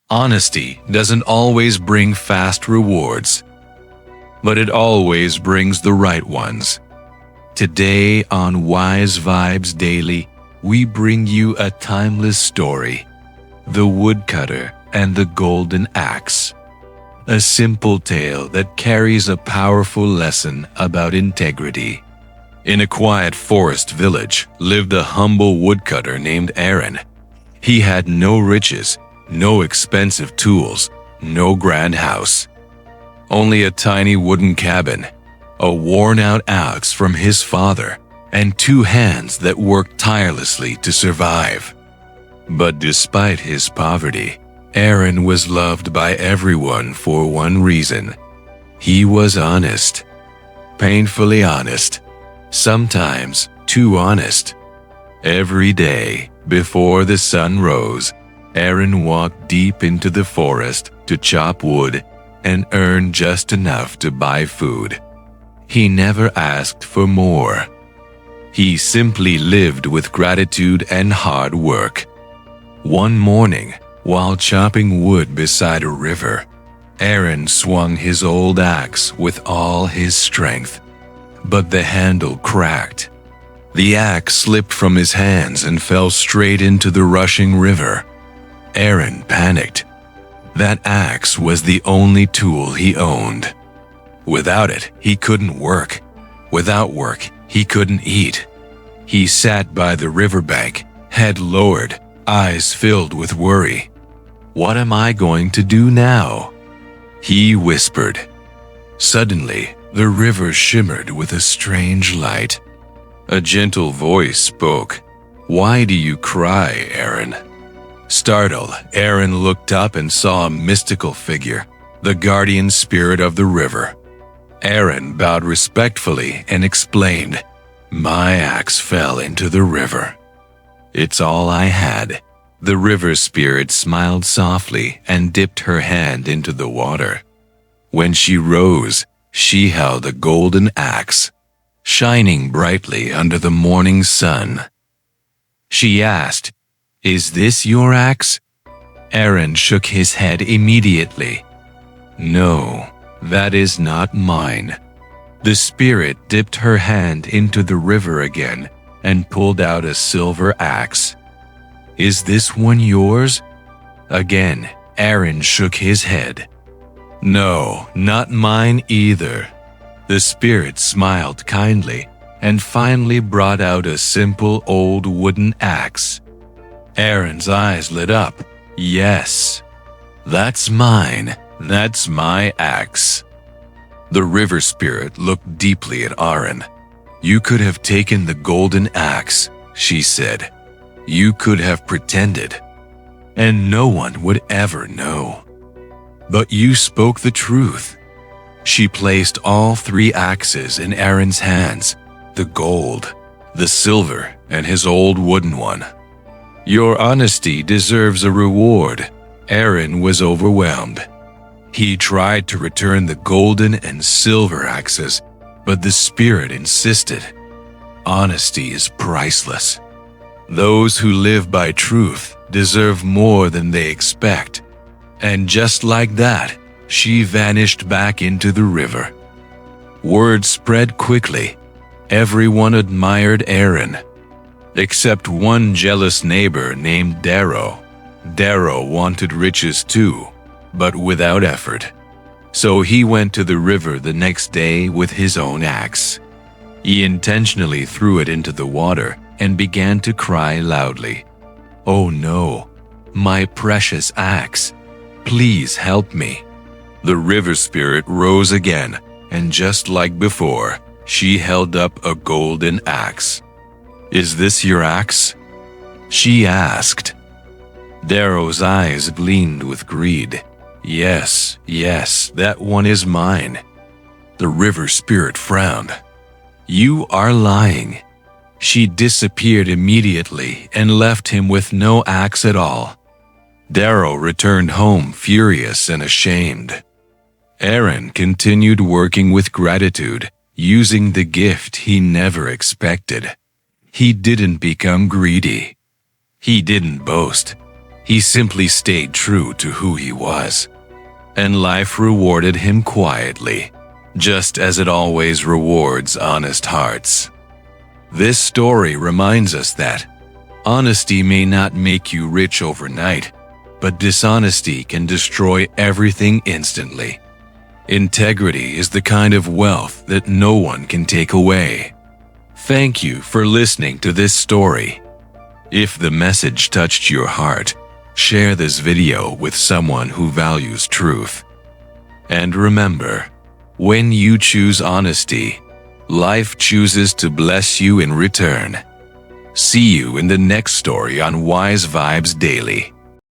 Honesty doesn't always bring fast rewards, but it always brings the right ones. Today on Wise Vibes Daily, we bring you a timeless story, The Woodcutter and the Golden Axe. A simple tale that carries a powerful lesson about integrity. In a quiet forest village lived a humble woodcutter named Aaron. He had no riches, no expensive tools, no grand house. Only a tiny wooden cabin, a worn-out axe from his father, and 2 hands that worked tirelessly to survive. But despite his poverty, Aaron was loved by everyone for one reason. He was honest. Painfully honest. Sometimes too honest. Every day, before the sun rose, Aaron walked deep into the forest to chop wood and earn just enough to buy food. He never asked for more. He simply lived with gratitude and hard work. One morning, while chopping wood beside a river, Aaron swung his old axe with all his strength, but the handle cracked. The axe slipped from his hands and fell straight into the rushing river. Aaron panicked. That axe was the only tool he owned. Without it, he couldn't work. Without work, he couldn't eat. He sat by the riverbank, head lowered, eyes filled with worry. What am I going to do now? He whispered. Suddenly, the river shimmered with a strange light. A gentle voice spoke. "Why do you cry, Aaron?" Startled, Aaron looked up and saw a mystical figure, the guardian spirit of the river. Aaron bowed respectfully and explained, "My axe fell into the river. It's all I had." The river spirit smiled softly and dipped her hand into the water. When she rose, she held a golden axe, shining brightly under the morning sun. She asked, "Is this your axe?" Aaron shook his head immediately. "No, that is not mine." The spirit dipped her hand into the river again and pulled out a silver axe. "Is this one yours?" Again, Aaron shook his head. "No, not mine either." The spirit smiled kindly and finally brought out a simple old wooden axe. Aaron's eyes lit up. "Yes, that's mine. That's my axe." The river spirit looked deeply at Aaron. "You could have taken the golden axe," she said. "You could have pretended, and no one would ever know. But you spoke the truth." She placed all 3 axes in Aaron's hands, the gold, the silver, and his old wooden one. "Your honesty deserves a reward." Aaron was overwhelmed. He tried to return the golden and silver axes, but the spirit insisted. Honesty is priceless. Those who live by truth deserve more than they expect. And just like that, she vanished back into the river. Word spread quickly. Everyone admired Aaron, except one jealous neighbor named Darrow. Darrow wanted riches too, but without effort. So he went to the river the next day with his own axe. He intentionally threw it into the water and began to cry loudly. "Oh no, my precious axe, please help me." The river spirit rose again, and just like before, she held up a golden axe. "Is this your axe?" she asked. Darrow's eyes gleamed with greed. Yes, that one is mine." The river spirit frowned. "You are lying." She disappeared immediately and left him with no axe at all. Darrow returned home furious and ashamed. Aaron continued working with gratitude, using the gift he never expected. He didn't become greedy. He didn't boast. He simply stayed true to who he was, and life rewarded him quietly, just as it always rewards honest hearts. This story reminds us that honesty may not make you rich overnight, but dishonesty can destroy everything instantly. Integrity is the kind of wealth that no one can take away. Thank you for listening to this story. If the message touched your heart, share this video with someone who values truth. And remember, when you choose honesty, life chooses to bless you in return. See you in the next story on Wise Vibes Daily.